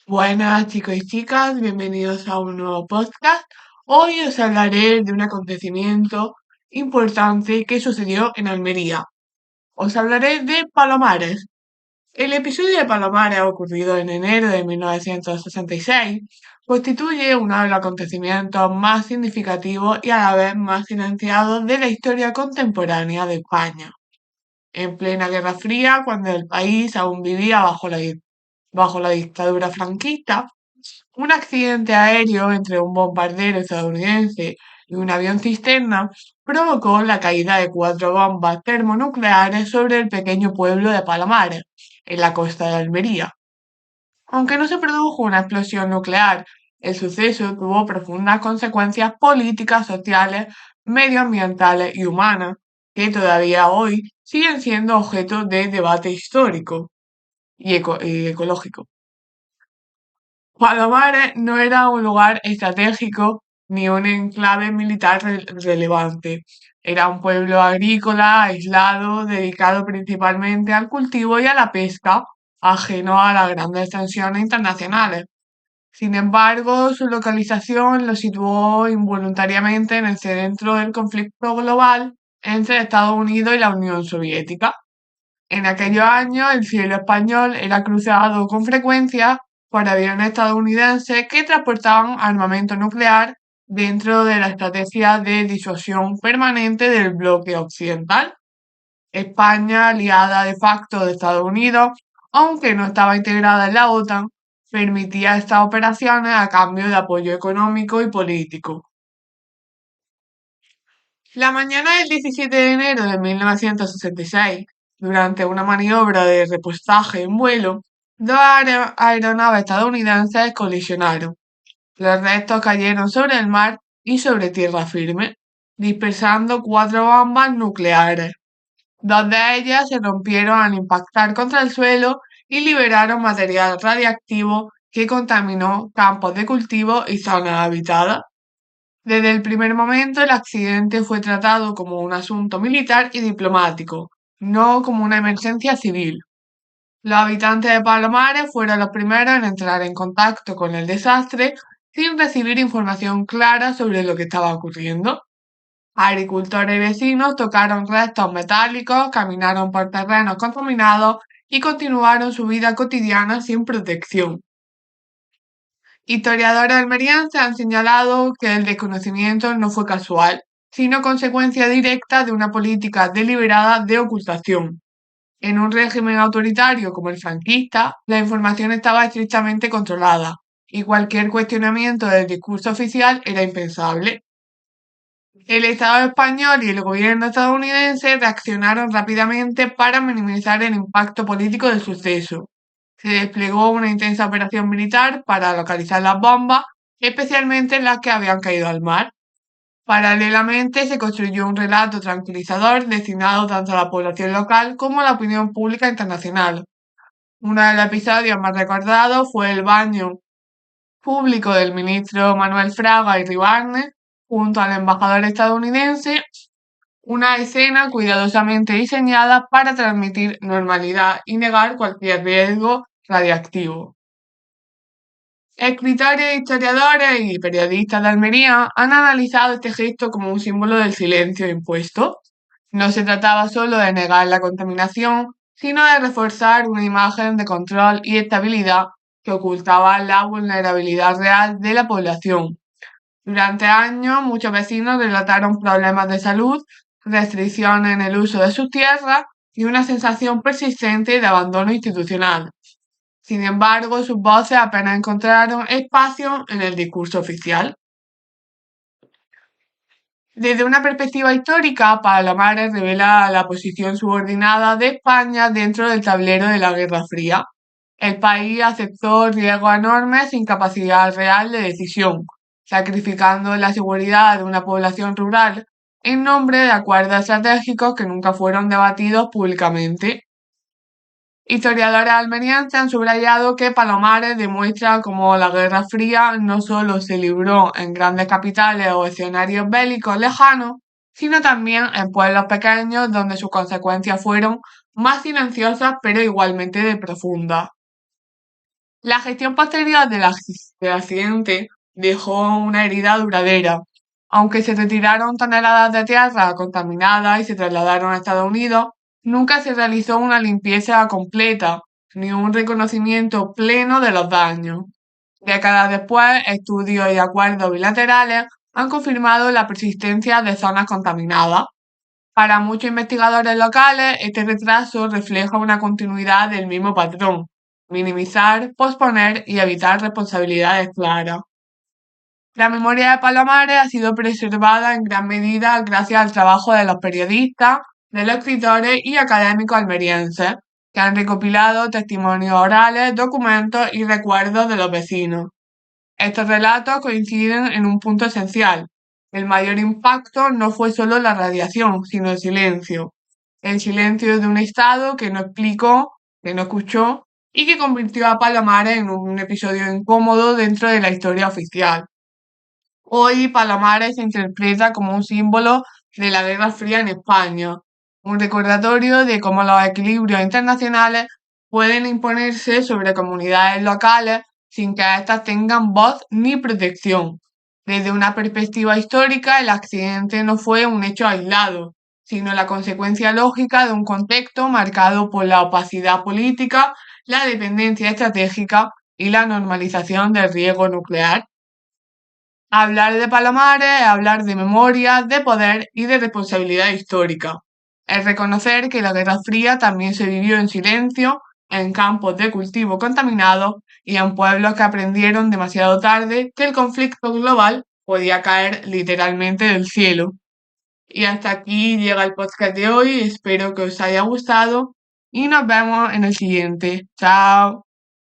Buenas chicos y chicas, bienvenidos a un nuevo podcast. Hoy os hablaré de un acontecimiento importante que sucedió en Almería. Os hablaré de Palomares. El episodio de Palomares, ocurrido en enero de 1966, constituye uno de los acontecimientos más significativos y a la vez más silenciados de la historia contemporánea de España. En plena Guerra Fría, cuando el país aún vivía bajo la dictadura franquista, un accidente aéreo entre un bombardero estadounidense y un avión cisterna provocó la caída de 4 bombas termonucleares sobre el pequeño pueblo de Palomares, en la costa de Almería. Aunque no se produjo una explosión nuclear, el suceso tuvo profundas consecuencias políticas, sociales, medioambientales y humanas, que todavía hoy siguen siendo objeto de debate histórico y ecológico. Palomares no era un lugar estratégico ni un enclave militar relevante. Era un pueblo agrícola aislado, dedicado principalmente al cultivo y a la pesca, ajeno a las grandes tensiones internacionales. Sin embargo, su localización lo situó involuntariamente en el centro del conflicto global entre Estados Unidos y la Unión Soviética. En aquellos años, el cielo español era cruzado con frecuencia por aviones estadounidenses que transportaban armamento nuclear dentro de la estrategia de disuasión permanente del bloque occidental. España, aliada de facto de Estados Unidos, aunque no estaba integrada en la OTAN, permitía estas operaciones a cambio de apoyo económico y político. La mañana del 17 de enero de 1966, durante una maniobra de repostaje en vuelo, dos aeronaves estadounidenses colisionaron. Los restos cayeron sobre el mar y sobre tierra firme, dispersando 4 bombas nucleares. Dos de ellas se rompieron al impactar contra el suelo y liberaron material radiactivo que contaminó campos de cultivo y zonas habitadas. Desde el primer momento, el accidente fue tratado como un asunto militar y diplomático, no como una emergencia civil. Los habitantes de Palomares fueron los primeros en entrar en contacto con el desastre sin recibir información clara sobre lo que estaba ocurriendo. Agricultores y vecinos tocaron restos metálicos, caminaron por terrenos contaminados y continuaron su vida cotidiana sin protección. Historiadores almerienses han señalado que el desconocimiento no fue casual, sino consecuencia directa de una política deliberada de ocultación. En un régimen autoritario como el franquista, la información estaba estrictamente controlada y cualquier cuestionamiento del discurso oficial era impensable. El Estado español y el gobierno estadounidense reaccionaron rápidamente para minimizar el impacto político del suceso. Se desplegó una intensa operación militar para localizar las bombas, especialmente las que habían caído al mar. Paralelamente, se construyó un relato tranquilizador destinado tanto a la población local como a la opinión pública internacional. Uno de los episodios más recordados fue el baño público del ministro Manuel Fraga y Ribarne junto al embajador estadounidense, una escena cuidadosamente diseñada para transmitir normalidad y negar cualquier riesgo radiactivo. Escritores, historiadores y periodistas de Almería han analizado este gesto como un símbolo del silencio impuesto. No se trataba solo de negar la contaminación, sino de reforzar una imagen de control y estabilidad que ocultaba la vulnerabilidad real de la población. Durante años, muchos vecinos relataron problemas de salud, restricciones en el uso de sus tierras y una sensación persistente de abandono institucional. Sin embargo, sus voces apenas encontraron espacio en el discurso oficial. Desde una perspectiva histórica, Palomares revela la posición subordinada de España dentro del tablero de la Guerra Fría. El país aceptó riesgos enormes sin capacidad real de decisión, sacrificando la seguridad de una población rural en nombre de acuerdos estratégicos que nunca fueron debatidos públicamente. Historiadores almerienses han subrayado que Palomares demuestra cómo la Guerra Fría no solo se libró en grandes capitales o escenarios bélicos lejanos, sino también en pueblos pequeños donde sus consecuencias fueron más silenciosas pero igualmente de profundas. La gestión posterior del accidente dejó una herida duradera. Aunque se retiraron toneladas de tierra contaminada y se trasladaron a Estados Unidos, nunca se realizó una limpieza completa ni un reconocimiento pleno de los daños. Décadas después, estudios y acuerdos bilaterales han confirmado la persistencia de zonas contaminadas. Para muchos investigadores locales, este retraso refleja una continuidad del mismo patrón: minimizar, posponer y evitar responsabilidades claras. La memoria de Palomares ha sido preservada en gran medida gracias al trabajo de los periodistas, de los escritores y académicos almerienses, que han recopilado testimonios orales, documentos y recuerdos de los vecinos. Estos relatos coinciden en un punto esencial: el mayor impacto no fue solo la radiación, sino el silencio. El silencio de un Estado que no explicó, que no escuchó y que convirtió a Palomares en un episodio incómodo dentro de la historia oficial. Hoy Palomares se interpreta como un símbolo de la Guerra Fría en España, un recordatorio de cómo los equilibrios internacionales pueden imponerse sobre comunidades locales sin que éstas tengan voz ni protección. Desde una perspectiva histórica, el accidente no fue un hecho aislado, sino la consecuencia lógica de un contexto marcado por la opacidad política, la dependencia estratégica y la normalización del riesgo nuclear. Hablar de Palomares es hablar de memoria, de poder y de responsabilidad histórica. Es reconocer que la Guerra Fría también se vivió en silencio, en campos de cultivo contaminados y en pueblos que aprendieron demasiado tarde que el conflicto global podía caer literalmente del cielo. Y hasta aquí llega el podcast de hoy. Espero que os haya gustado y nos vemos en el siguiente. Chao.